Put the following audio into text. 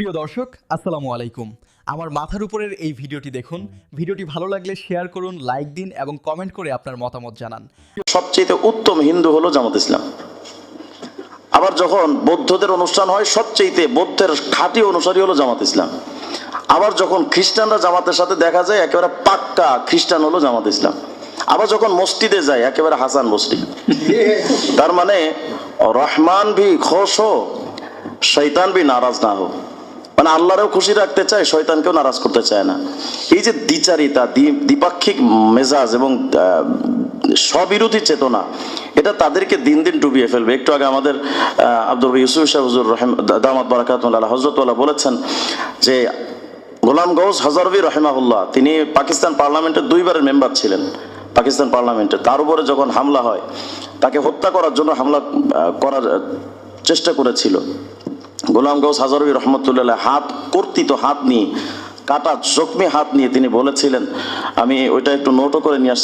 প্রিয় দর্শক, আসসালামু আলাইকুম। আমার মাথার উপরের এই ভিডিওটি দেখুন। ভিডিওটি ভালো লাগলে শেয়ার করুন, লাইক দিন এবং কমেন্ট করে আপনার মতামত জানান। সবচেয়ে উত্তম হিন্দু হলো জামাত ইসলাম। আবার যখন বৌদ্ধদের অনুষ্ঠান হয়, সবচেয়ে বৌদ্ধের খাঁটি অনুসারী হলো জামাত ইসলাম। আবার যখন খ্রিস্টানরা জামাতের সাথে দেখা যায়, একেবারে পাক্কা খ্রিস্টান হলো জামাত ইসলাম। আবার যখন মসজিদে যায়, একেবারে হাসান বসরি। তার মানে রহমান ভি খুশ হো, শয়তান ভি নারাজ না হো। মানে আল্লাহরেও খুশি রাখতে চায়, শয়তানকেও নারাজ করতে চায় না। এই যে দ্বিচারিতা, দ্বিপাক্ষিক মেজাজ এবং স্ববিরোধী চেতনা, এটা তাদেরকে দিন দিন ডুবিয়ে ফেলবে। একটু আগে আমাদের আব্দুল ইউসুফ শাহ হুজুর দামাত বারাকাতুল্লাহ হযরতুল্লাহ বলেছেন যে গোলাম গৌস হাজারভি রহিমাহুল্লাহ, তিনি পাকিস্তান পার্লামেন্টের 2 বারের মেম্বার ছিলেন। পাকিস্তান পার্লামেন্টে তার উপরে যখন হামলা হয়, তাকে হত্যা করার জন্য হামলা করার চেষ্টা করেছিল। গোলাম গৌস হাজারভি রহমতুল্লাহ কর্তৃত হাত নিয়ে, কাটা জখমি হাত নিয়ে তিনি বলেছিলেন, আমি ওইটা একটু নোটও করে নিয়ে আসছি।